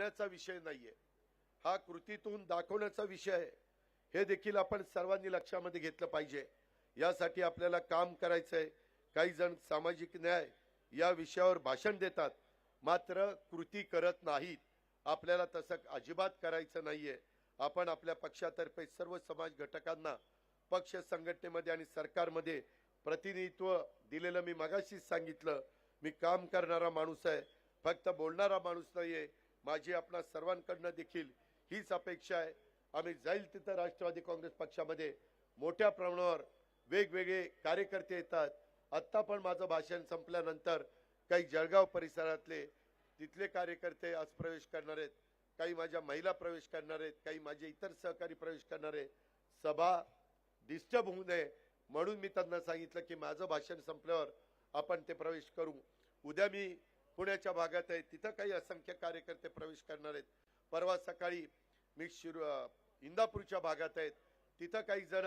म्हणण्याचा विषय नाहीये, हा कृतीतून दाखवण्याचा विषय आहे। हे देखील आपण सर्वांनी लक्षामध्ये घेतलं पाहिजे। यासाठी आपल्याला काम करायचंय। काही जण सामाजिक न्याय या विषयावर भाषण देतात, मात्र कृती करत नाहीत। आपल्याला तसं अजिबात करायचं नाहीये। आपण आपल्या पक्षातर्फे सर्व समाज घटकांना पक्ष संघटनेमध्ये आणि सरकारमध्ये प्रतिनिधित्व दिलेलं मी मगाशीच सांगितलं। मी काम करणारा माणूस आहे, फक्त बोलणारा माणूस नाहीये। माझी आपणा सर्वांकडनं देखील हीच अपेक्षा आहे। आम्ही जाईल तिथं राष्ट्रवादी काँग्रेस पक्षामध्ये मोठ्या प्रमाणावर वेगवेगळे कार्यकर्ते येतात। आता पण माझं भाषण संपल्यानंतर काही जळगाव परिसरातले तिथले कार्यकर्ते आज प्रवेश करणार आहेत, काही माझ्या महिला प्रवेश करणार आहेत, काही माझे इतर सहकारी प्रवेश करणार आहेत। सभा डिस्टर्ब होऊ नये म्हणून मी त्यांना सांगितलं की माझं भाषण संपल्यावर आपण ते प्रवेश करू। उद्या मी पुण्याच्या भागात आहे, तिथं काही असंख्य कार्यकर्ते प्रवेश करणार आहेत। परवा सकाळी मी इंदापूरच्या भागात आहेत, तिथं काही जण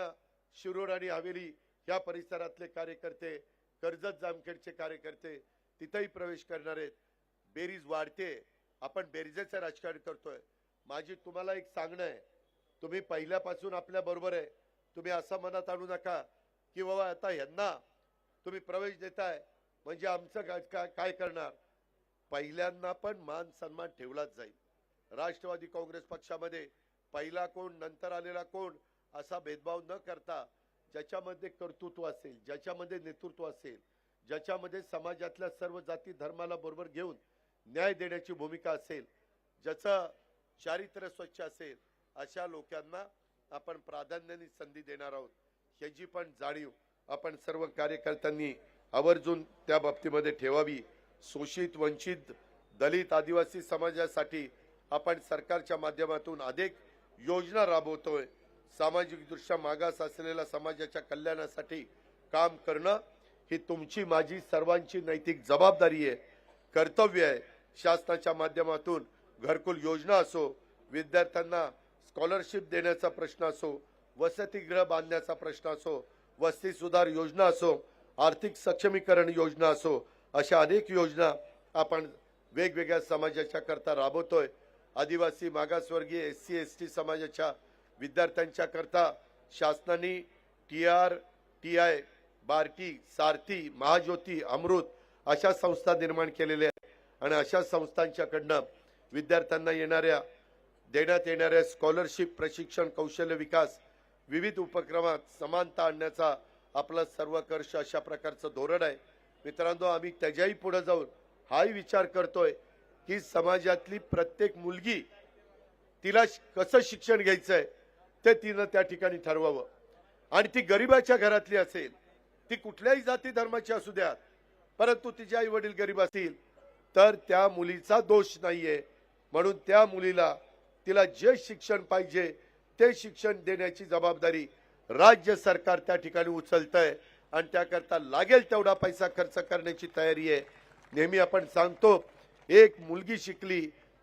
शिरूर आणि हवेली या परिसरातले कार्यकर्ते, कर्जत जामखेडचे कार्यकर्ते तिथेही प्रवेश करणार आहेत। बेरीज वाढते, आपण बेरीजेचं राजकारण करतोय। माझी तुम्हाला एक सांगणं आहे, तुम्ही पहिल्यापासून आपल्या बरोबर आहे। तुम्ही असं मनात आणू नका की बाबा आता यांना तुम्ही प्रवेश देताय म्हणजे आमचं काय करणार। पहिल्यांदा पण मान सन्मान ठेवलाच जाईल। राष्ट्रवादी काँग्रेस पक्षामध्ये पहिला कोण नंतर आलेला कोण असा भेदभाव न करता ज्याच्यामध्ये कर्तृत्व असेल, ज्याच्यामध्ये नेतृत्व असेल, ज्याच्यामध्ये समाजातल्या सर्व जाती धर्माला बरोबर घेऊन न्याय देण्याची भूमिका असेल, ज्याचं चारित्र्य स्वच्छ असेल, अशा लोकांना आपण प्राधान्याने संधी देणार आहोत। ह्याची पण जाणीव आपण सर्व कार्यकर्त्यांनी आवर्जून त्या बाबतीमध्ये ठेवावी। शोषित, वंचित, दलित, आदिवासी समाजासाठी आपण सरकारच्या माध्यमातून अनेक योजना राबवतोय। सामाजिकदृष्ट्या मागास असलेल्या समाजाच्या कल्याणासाठी काम करणं ही तुमची माझी सर्वांची नैतिक जबाबदारी आहे, कर्तव्य आहे। शासनाच्या माध्यमातून घरकुल योजना असो, विद्यार्थ्यांना स्कॉलरशिप देण्याचा प्रश्न असो, वसतिगृह बांधण्याचा प्रश्न असो, वस्ती सुधार योजना असो, आर्थिक सक्षमीकरण योजना असो, अशा अनेक योजना आपण वेगवेगळ्या समाजाच्या करता राबवतोय। आदिवासी, मागासवर्गीय, SC ST समाजाच्या विद्यार्थ्यांच्या करता शासनाने TI, बार्टी, सारथी, महाज्योती, अमृत अशा संस्था निर्माण केलेल्या आहेत आणि अशा संस्थांच्याकडनं विद्यार्थ्यांना देण्यात येणाऱ्या स्कॉलरशिप, प्रशिक्षण, कौशल्य विकास, विविध उपक्रमात समानता आणण्याचा आपला सर्वकष अशा प्रकारचं धोरण आहे। मित्रांनो, आम्ही त्याच्याही पुढे जाऊन हाही विचार करतोय की समाजातली प्रत्येक मुलगी तिला कसं शिक्षण घ्यायचंय ते तिनं त्या ठिकाणी ठरवावं। आणि ती गरिबाच्या घरातली असेल, ती कुठल्याही जाती धर्माची असू द्या, परंतु तिचे आई वडील गरीब असतील तर त्या मुलीचा दोष नाहीये। म्हणून त्या मुलीला तिला जे शिक्षण पाहिजे ते शिक्षण देण्याची जबाबदारी राज्य सरकार त्या ठिकाणी उचलतंय आणि त्याकरता लागेल तेवढा पैसा खर्च करण्याची तयारी आहे। नेहमी आपण सांगतो, एक मुलगी शिकली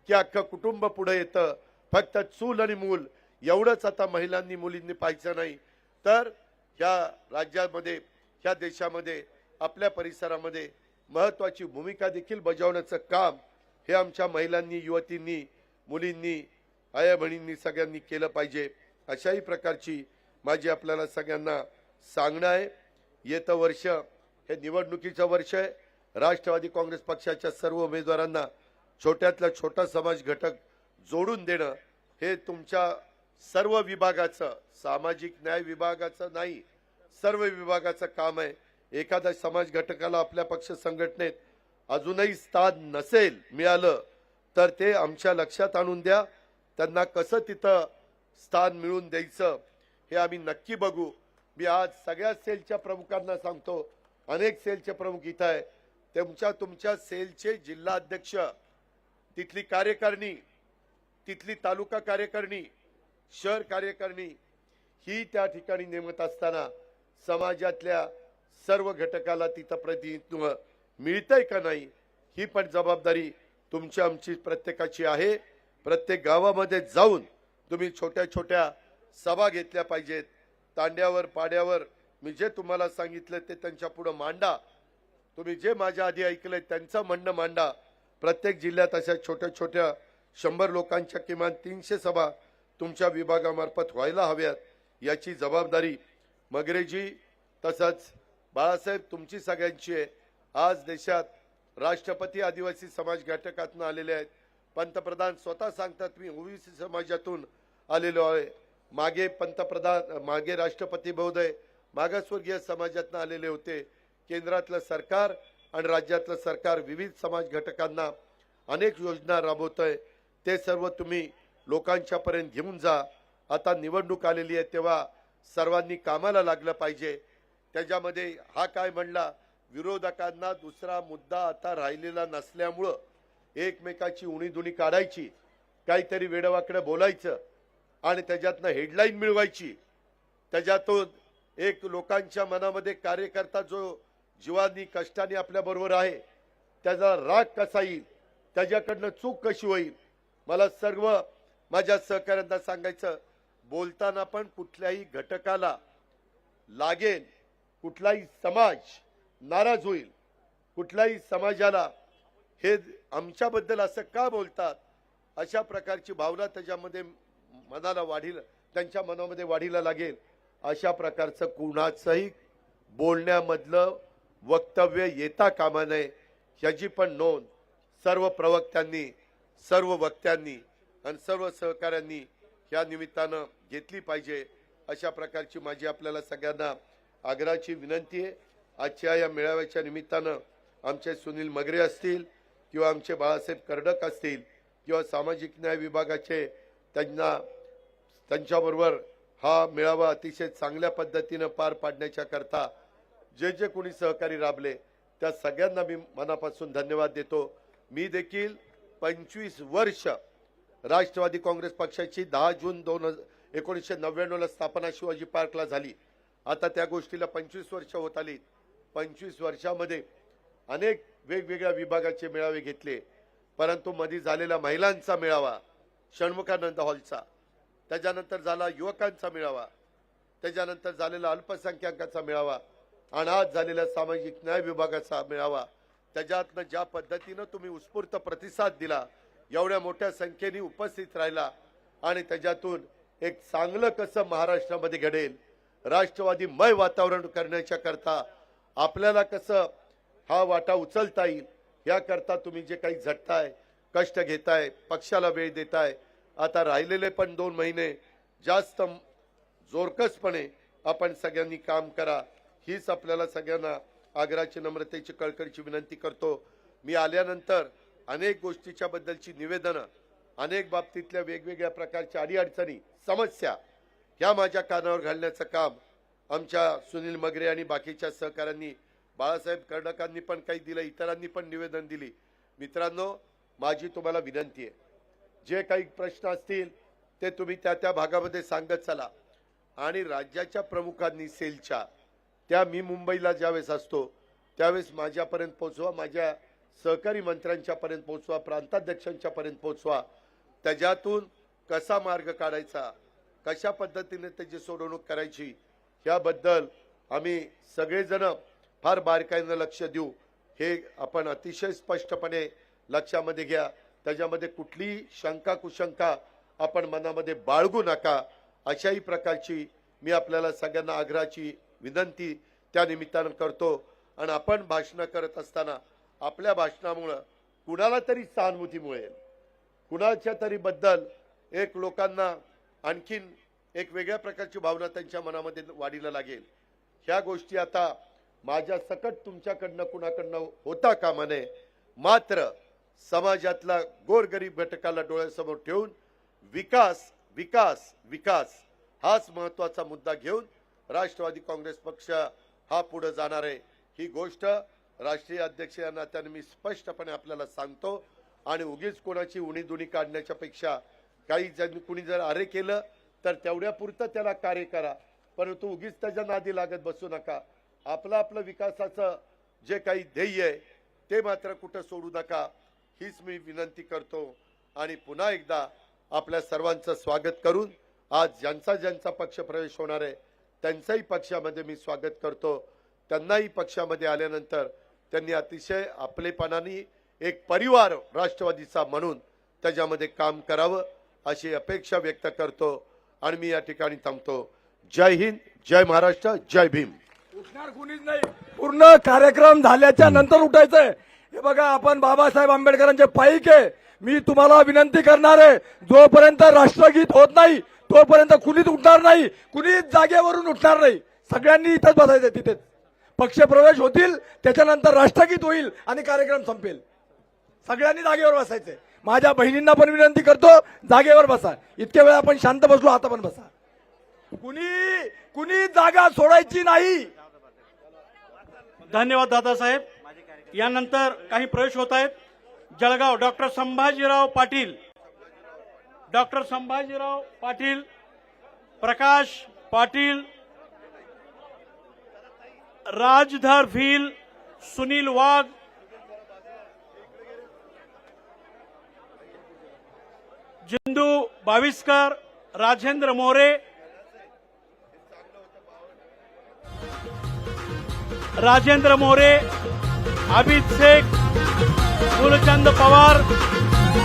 की अख्खं कुटुंब पुढे येतं। फक्त चूल आणि मूल एवढंच आता महिलांनी मुलींनी पाहायचं नाही, तर ह्या राज्यामध्ये, ह्या देशामध्ये, आपल्या परिसरामध्ये महत्त्वाची भूमिका देखील बजावण्याचं काम हे आमच्या महिलांनी, युवतींनी, मुलींनी, आया बहिणींनी सगळ्यांनी केलं पाहिजे। अशाही प्रकारची माझी आपल्याला सगळ्यांना सांगणं आहे। येतं वर्ष हे निवडणुकीचं वर्ष आहे। राष्ट्रवादी काँग्रेस पक्षाच्या सर्व उमेदवारांना छोट्यातला छोटा समाज घटक जोडून देणं हे तुमच्या सर्व विभागाचं, सामाजिक न्याय विभागाचं नाही, सर्व विभागाचं काम आहे। एखाद्या समाज घटकाला आपल्या पक्ष संघटनेत अजूनही स्थान नसेल मिळालं तर ते आमच्या लक्षात आणून द्या। त्यांना कसं तिथं स्थान मिळवून द्यायचं हे आम्ही नक्की बघू। मी आज सगळ्या सेलच्या प्रमुखांना सांगतो, अनेक सेलचे प्रमुख इथं आहे, तुमच्या सेलचे जिल्हा अध्यक्ष, तिथली कार्यकारिणी, तिथली तालुका कार्यकारिणी, शहर कार्यकारिणी ही त्या ठिकाणी नेमत असताना समाजातल्या सर्व घटकाला तिथं प्रतिनिधित्व मिळतंय का नाही ही पण जबाबदारी तुमची आमची प्रत्येकाची आहे। प्रत्येक गावामध्ये जाऊन तुम्ही छोट्या छोट्या सभा घेतल्या पाहिजेत। तांड्यावर, पाड्यावर मी जे तुम्हाला सांगितलं ते त्यांच्या पुढे मांडा। तुम्ही जे माझ्या आधी ऐकलंय त्यांचं म्हणणं मांडा। प्रत्येक जिल्ह्यात अशा छोट्या छोट्या 100 लोकांच्या किमान 300 सभा तुमच्या विभागामार्फत व्हायला हव्यात, याची जबाबदारी मगरेजी तसंच बाळासाहेब तुमची सगळ्यांची आहे। आज देशात राष्ट्रपती आदिवासी समाज घटकातून आलेले आहेत, पंतप्रधान स्वतः सांगतात मी ओबीसी समाजातून आलेलो आहे, मागे राष्ट्रपती महोदय मागासवर्गीय समाजातून आलेले होते। केंद्रातलं सरकार आणि राज्यातलं सरकार विविध समाज घटकांना अनेक योजना राबवतंय, ते सर्व तुम्ही लोकांच्या पर्यंत घेऊन जा। आता निवडणूक आलेली आहे तेव्हा सर्वांनी कामाला लागलं पाहिजे। त्याच्यामध्ये हा काय म्हणला, विरोधकांना दुसरा मुद्दा आता राहिलेला नसल्यामुळं एकमेकाची उणीधुणी काढायची, काहीतरी वेडवाकडं बोलायचं आणि त्याच्यातनं हेडलाईन मिळवायची। त्याच्यातून एक लोकांच्या मनामध्ये कार्यकर्ता जो जीवानी कष्टाने आपल्या बरोबर आहे त्याचा राग कसा येईल, त्याच्याकडनं चूक कशी होईल। मला सर्व माझ्या सहकाऱ्यांना सांगायचं, बोलताना पण कुठल्याही घटकाला लागेल, कुठलाही समाज नाराज होईल, कुठल्याही समाजाला हे आमच्याबद्दल असं का बोलतात अशा प्रकारची भावना त्याच्यामध्ये त्यांच्या मनामध्ये वाढीला लागेल। अशा प्रकारचं कुणाचंही बोलण्यामधलं वक्तव्य येता कामा नये, याची पण नोंद सर्व प्रवक्त्यांनी, सर्व वक्त्यांनी आणि सर्व सहकाऱ्यांनी या निमित्तानं घेतली पाहिजे। अशा प्रकारची माझी आपल्याला सगळ्यांना आग्रहाची विनंती आहे। आजच्या या मेळाव्याच्या निमित्तानं आमचे सुनील मगरे असतील किंवा आमचे बाळासाहेब कर्डक असतील किंवा सामाजिक न्याय विभागाचे त्यांच्याबरोबर हा मेळावा अतिशय चांगल्या पद्धतीनं पार पाडण्याच्या करता जे जे कोणी सहकारी राबले त्या सगळ्यांना मी मनापासून धन्यवाद देतो। मी देखील 25 वर्ष राष्ट्रवादी काँग्रेस पक्षाची 10 जून 1999 ला स्थापना शिवाजी पार्कला झाली। आता त्या गोष्टीला 25 वर्ष होत आली। 25 वर्षामध्ये अनेक वेगवेगळ्या विभागाचे मेळावे घेतले, परंतु मध्ये झालेला महिलांचा मेळावा षण्मुखानंद हॉलचा, त्याच्यानंतर झाला युवकांचा मेळावा, त्याच्यानंतर झालेला अल्पसंख्याकांचा मेळावा आणि आज झालेला सामाजिक न्याय विभागाचा मेळावा, त्याच्यातनं ज्या पद्धतीनं तुम्ही उत्स्फूर्त प्रतिसाद दिला, एवढ्या मोठ्या संख्येने उपस्थित राहिला आणि त्याच्यातून एक चांगलं कसं महाराष्ट्रामध्ये घडेल, राष्ट्रवादीमय वातावरण करण्याच्या करता आपल्याला कसं हा वाटा उचलता येईल याकरता तुम्ही जे काही झटताय, कष्ट घेताय, पक्षाला वेळ देताय, आता राहिलेले पण 2 महिने जास्त जोरकसपणे आपण सगळ्यांनी काम करा, हीच आपल्याला सगळ्यांना आग्रहाची, नम्रतेची, कळकळीची विनंती करतो। मी आल्यानंतर अनेक गोष्टीच्या बद्दलची निवेदनं, अनेक बाबतीतल्या वेगवेगळ्या प्रकारच्या अडीअडचणी, समस्या ह्या माझ्या कानावर घालण्याचं काम आमच्या सुनील मगरे आणि बाकीच्या सहकाऱ्यांनी, बाळासाहेब कर्डकांनी पण काही दिलं, इतरांनी पण निवेदन दिली। मित्रांनो, माझी तुम्हाला विनंती आहे, जे काही प्रश्न असतील ते तुम्ही त्या भागामध्ये सांगत चला आणि राज्याच्या प्रमुखांनी सेलच्या त्या मी मुंबईला ज्यावेळेस असतो त्यावेळेस माझ्यापर्यंत पोहोचवा, माझ्या सहकारी मंत्र्यांच्या पर्यंत पोहोचवा, प्रांताध्यक्षांच्या पर्यंत पोहोचवा। त्याच्यातून कसा मार्ग काढायचा, कशा पद्धतीने त्याची सोडवणूक करायची याबद्दल आम्ही सगळेजण फार बारकाईने लक्ष देऊ, हे आपण अतिशय स्पष्टपणे लक्षामध्ये घ्या। त्याच्यामध्ये कुठलीही शंका कुशंका आपण मनामध्ये बाळगू नका, अशाही प्रकारची मी आपल्याला सगळ्यांना आग्रहाची विनंती त्या निमित्तानं करतो। आणि आपण भाषण करत असताना आपल्या भाषणामुळे कुणाला तरी सहानुभूती मिळेल, कुणाच्या तरी बद्दल एक लोकांना आणखीन एक वेगळ्या प्रकारची भावना त्यांच्या मनामध्ये वाढीला लागेल। ह्या गोष्टी आता माझ्या सकट तुमच्याकडनं कुणाकडनं होता कामा नये, मात्र समाजातला गोरगरीब घटकाला डोळ्यासमोर ठेवून विकास विकास विकास हाच महत्त्वाचा मुद्दा घेऊन राष्ट्रवादी काँग्रेस पक्ष हा पुढे जाणार आहे, ही गोष्ट राष्ट्रीय अध्यक्ष या नात्याने मी स्पष्टपणे आपल्याला सांगतो। आणि उगीच कोणाची उणीधुणी काढण्याच्या पेक्षा काही जण कुणी जर अरे केलं तर तेवढ्यापुरतं त्याला कार्य करा, परंतु उगीच त्याच्या नादी लागत बसू नका। आपलं विकासाचं जे काही ध्येय आहे ते मात्र कुठं सोडू नका, हीच मी विनंती करतो। आणि पुन्हा एकदा आपल्या सर्वांचं स्वागत करून आज ज्यांचा पक्ष प्रवेश होणार आहे त्यांचाही पक्षामध्ये मी स्वागत करतो। त्यांनाही पक्षामध्ये आल्यानंतर त्यांनी अतिशय आपलेपणाने एक परिवार राष्ट्रवादीचा म्हणून त्याच्यामध्ये काम करावं अशी अपेक्षा व्यक्त करतो आणि मी या ठिकाणी थांबतो. जय हिंद, जय महाराष्ट्र, जय भीम. उठणार कुणीच नाही. पूर्ण कार्यक्रम झाल्याच्या नंतर उठायचंय. हे बघा, आपण बाबासाहेब आंबेडकरांचे पाईक आहे. मी तुम्हाला विनंती करणार आहे, जोपर्यंत राष्ट्रगीत होत नाही तोपर्यंत कुणीच उठणार नाही, कुणीच जागेवरून उठणार नाही. सगळ्यांनी इथंच बसायचं. तिथेच पक्षप्रवेश होतील, त्याच्यानंतर राष्ट्रगीत होईल आणि कार्यक्रम संपेल. सगळ्यांनी जागेवर बसायचंय. माझ्या बहिणींना पण विनंती करतो, जागेवर बसा. इतके वेळ आपण शांत बसलो, आता पण बसा. कुणी जागा सोडायची नाही. धन्यवाद दादासाहेब. यानंतर काही प्रवेश होत आहेत. जळगाव डॉक्टर संभाजीराव पाटील, डॉक्टर संभाजीराव पाटील, प्रकाश पाटील, राजधर भील, सुनील वाघ, जिंदू बाविस्कर, राजेंद्र मोरे, राजेंद्र मोरे, आबिद शेख, गुलचंद पवार,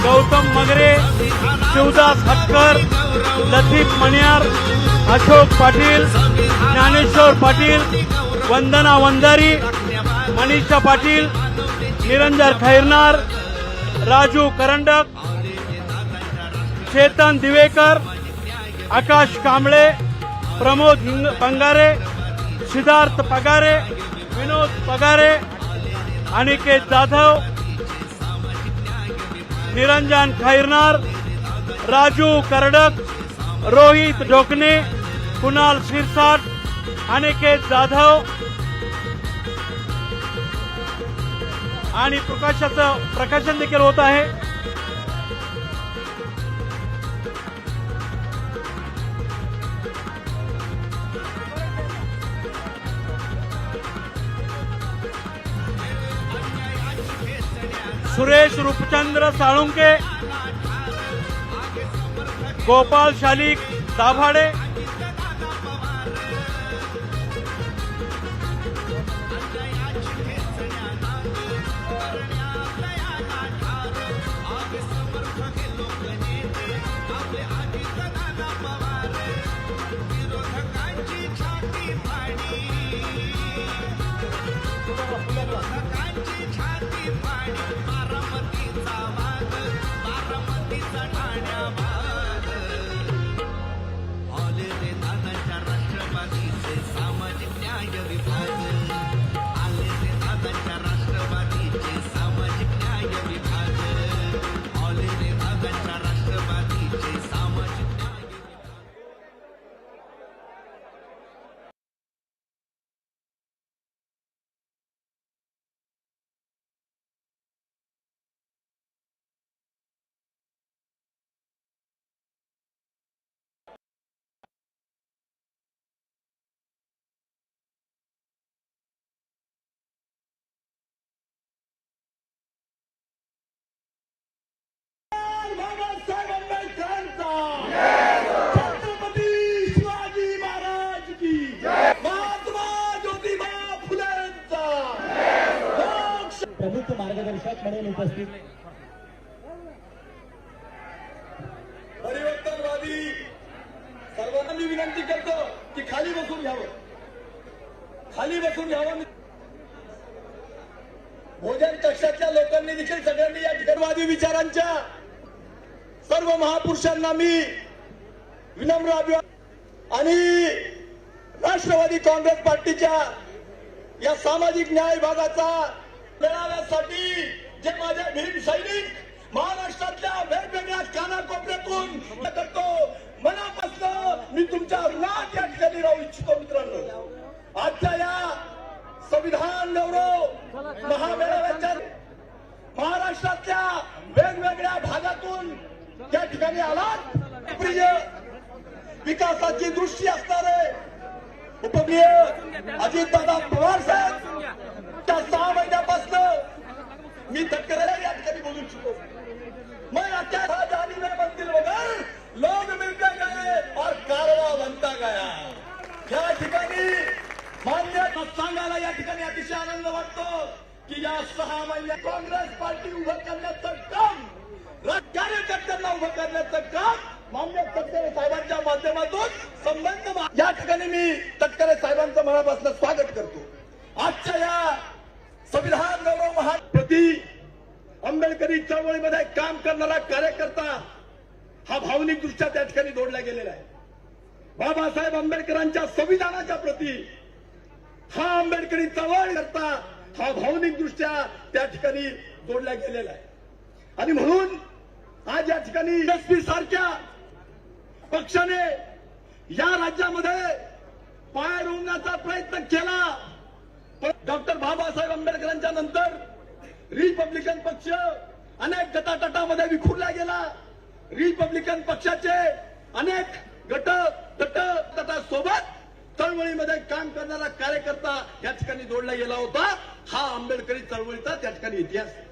गौतम मगरे, शिवदास हटकर, लतीफ मणियार, अशोक पाटील, ज्ञानेश्वर पाटील, वंदना वंजारी, मनीषा पाटील, निरंजन खैरनार, राजू करंडक, चेतन दिवेकर, आकाश कांबळे, प्रमोद बंगारे, सिद्धार्थ पगारे, विनोद पगारे, अनिकेत जाधव, निरंजन खैरनार, राजू करडक, रोहित ढोकणे, कुणाल शिरसाट, अनिकेत जाधव आणि प्रकाशाचं प्रकाशन देखील होत आहे. सुरेश रूपचंद्र साळुंके, गोपाल शालिक दाभाडे, प्रमुख मार्गदर्शक म्हणून उपस्थित परिवर्तनवादी सर्वांना मी विनंती करतो की खाली बसून घ्यावं, खाली बसून घ्यावं. भोजन कक्षातल्या लोकांनी देखील सगळ्यांनी या ठिकाणवादी विचारांच्या सर्व महापुरुषांना मी विनम्र अभिवादन आणि राष्ट्रवादी काँग्रेस पार्टीच्या या सामाजिक न्याय विभागाचा मिळाव्यासाठी जे माझे भीम सैनिक महाराष्ट्रातल्या वेगवेगळ्या कानाकोपऱ्यातून करतो, मनापासून मी तुमच्या ऋणात या ठिकाणी राहू इच्छितो. मित्रांनो, आजच्या या संविधान गौरव महामेळाव्याच्या महाराष्ट्रातल्या वेगवेगळ्या भागातून या ठिकाणी आलात. प्रिय विकासाची दृष्टी असणारे उपप्रिय अजितदादा पवार साहेब, त्या 6 महिन्यापासून मी तक्रार या ठिकाणी बोलू इच्छितो. मैं क्या जानी में मंदिर वगैर लोग मिलते गए और कारवा बनता गया. या ठिकाणी मान्य सांगायला या ठिकाणी अतिशय आनंद वाटतो की या 6 महिन्यात काँग्रेस पार्टी उभं करण्याचं काम कार्यकर्ते उभं करण्याचं काम मान्य तटकरे साहेबांच्या माध्यमातून संबंध या ठिकाणी मी तटकरे साहेबांचं मनापासून स्वागत करतो. आजच्या या संविधान गौरव महाप्रती आंबेडकरी चळवळीमध्ये काम करणारा कार्यकर्ता हा भावनिक दृष्ट्या त्या ठिकाणी जोडला गेलेला आहे. बाबासाहेब आंबेडकरांच्या संविधानाच्या प्रती हा आंबेडकरी चळवळ करता हा भावनिक दृष्ट्या त्या ठिकाणी जोडला गेलेला आहे. आणि म्हणून आज या ठिकाणी एसपी सारख्या पक्षाने या राज्यामध्ये पाय रोवण्याचा प्रयत्न केला. डॉक्टर बाबासाहेब आंबेडकरांच्या नंतर रिपब्लिकन पक्ष अनेक गटातटामध्ये विखुरला गेला. रिपब्लिकन पक्षाचे अनेक गटासोबत चळवळीमध्ये काम करणारा कार्यकर्ता या ठिकाणी जोडला गेला होता. हा आंबेडकरी चळवळीचा त्या ठिकाणी इतिहास आहे.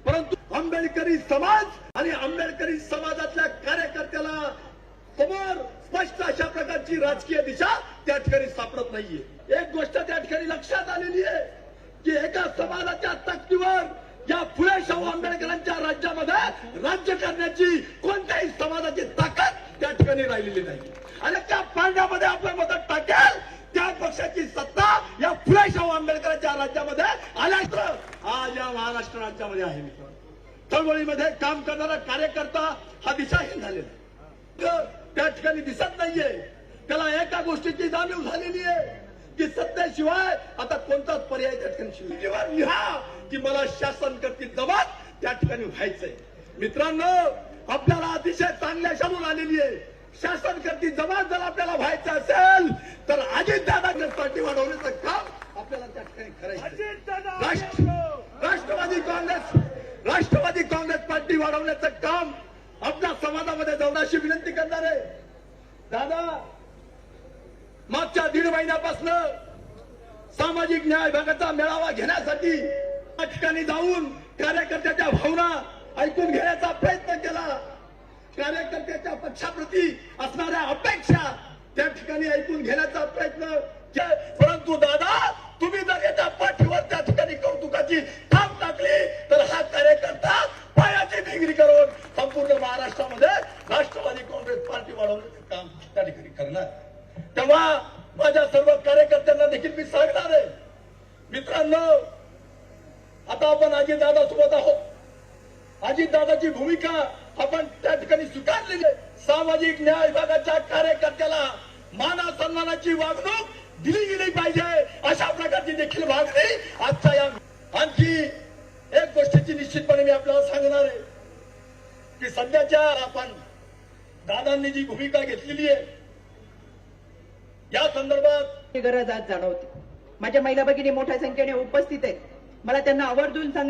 परंतु आंबेडकरी समाज आणि आंबेडकरी समाजातल्या कार्यकर्त्याला समोर स्पष्ट अशा प्रकारची राजकीय दिशा त्या ठिकाणी सापडत नाहीये. एक गोष्ट त्या ठिकाणी लक्षात आलेली आहे की एका समाजाच्या ताकदीवर या फुले शाहू आंबेडकरांच्या राज्यामध्ये राज्य करण्याची कोणत्याही समाजाची ताकद त्या ठिकाणी राहिलेली नाही. आणि त्या पांड्यामध्ये आपलं मदत टाकेल त्या पक्षाची सत्ता या फुले शाहू आंबेडकरांच्या राज्यामध्ये आल्यानंतर आज या महाराष्ट्र राज्यामध्ये आहे. चळवळीमध्ये काम करणारा कार्यकर्ता हा दिशाहीन झालेला आहे. त्या ठिकाणी दिसत नाहीये. त्याला एका गोष्टीची जाणीव झालेली आहे की सत्तेशिवाय आता कोणताच पर्याय त्या ठिकाणी शिवाय लिहा की मला शासन करती जबाब त्या ठिकाणी व्हायचंय. मित्रांनो, आपल्याला अतिशय चांगल्या शामून आलेली आहे. शासन करती जबाब जर आपल्याला व्हायचं असेल तर अजितदादा पार्टी वाढवण्याचं काम आपल्याला त्या ठिकाणी करायचं. राष्ट्रवादी काँग्रेस पार्टी वाढवण्याचं काम आपल्या समाजामध्ये जाऊन विनंती करणार आहे. दादा, मागच्या 1.5 महिन्यापासून सामाजिक न्याय विभागाचा मेळावा घेण्यासाठी त्या ठिकाणी जाऊन कार्यकर्त्याच्या भावना ऐकून घेण्याचा प्रयत्न केला. कार्यकर्त्याच्या पक्षाप्रती असणाऱ्या अपेक्षा त्या ठिकाणी ऐकून घेण्याचा प्रयत्न केला. परंतु दादा, तुम्ही जर याच्या पाठीवर त्या ठिकाणी कौतुकाची थाप टाकली तर हा कार्यकर्ता पायाची डिग्री करून संपूर्ण महाराष्ट्रामध्ये राष्ट्रवादी काँग्रेस पार्टी वाढवण्याचं काम त्या ठिकाणी करणार. तेव्हा माझ्या सर्व कार्यकर्त्यांना देखील मी सांगणार आहे, मित्रांनो, आता आपण अजितदादा सोबत आहोत. अजितदादाची भूमिका आपण त्या ठिकाणी स्वीकारलेली आहे. सामाजिक न्याय विभागाच्या कार्यकर्त्याला माना सन्मानाची वागणूक दिली गेली पाहिजे अशा प्रकारची देखील मागणी आजच्या या. आणखी एक गोष्टीची निश्चितपणे मी आपल्याला सांगणार आहे की सध्याच्या आपण दादांनी जी भूमिका घेतलेली आहे या संदर्भात गरज आज जाणवते. माझ्या महिला भगिनी मोठ्या संख्येने उपस्थित आहेत. मला त्यांना आवर्जून सांग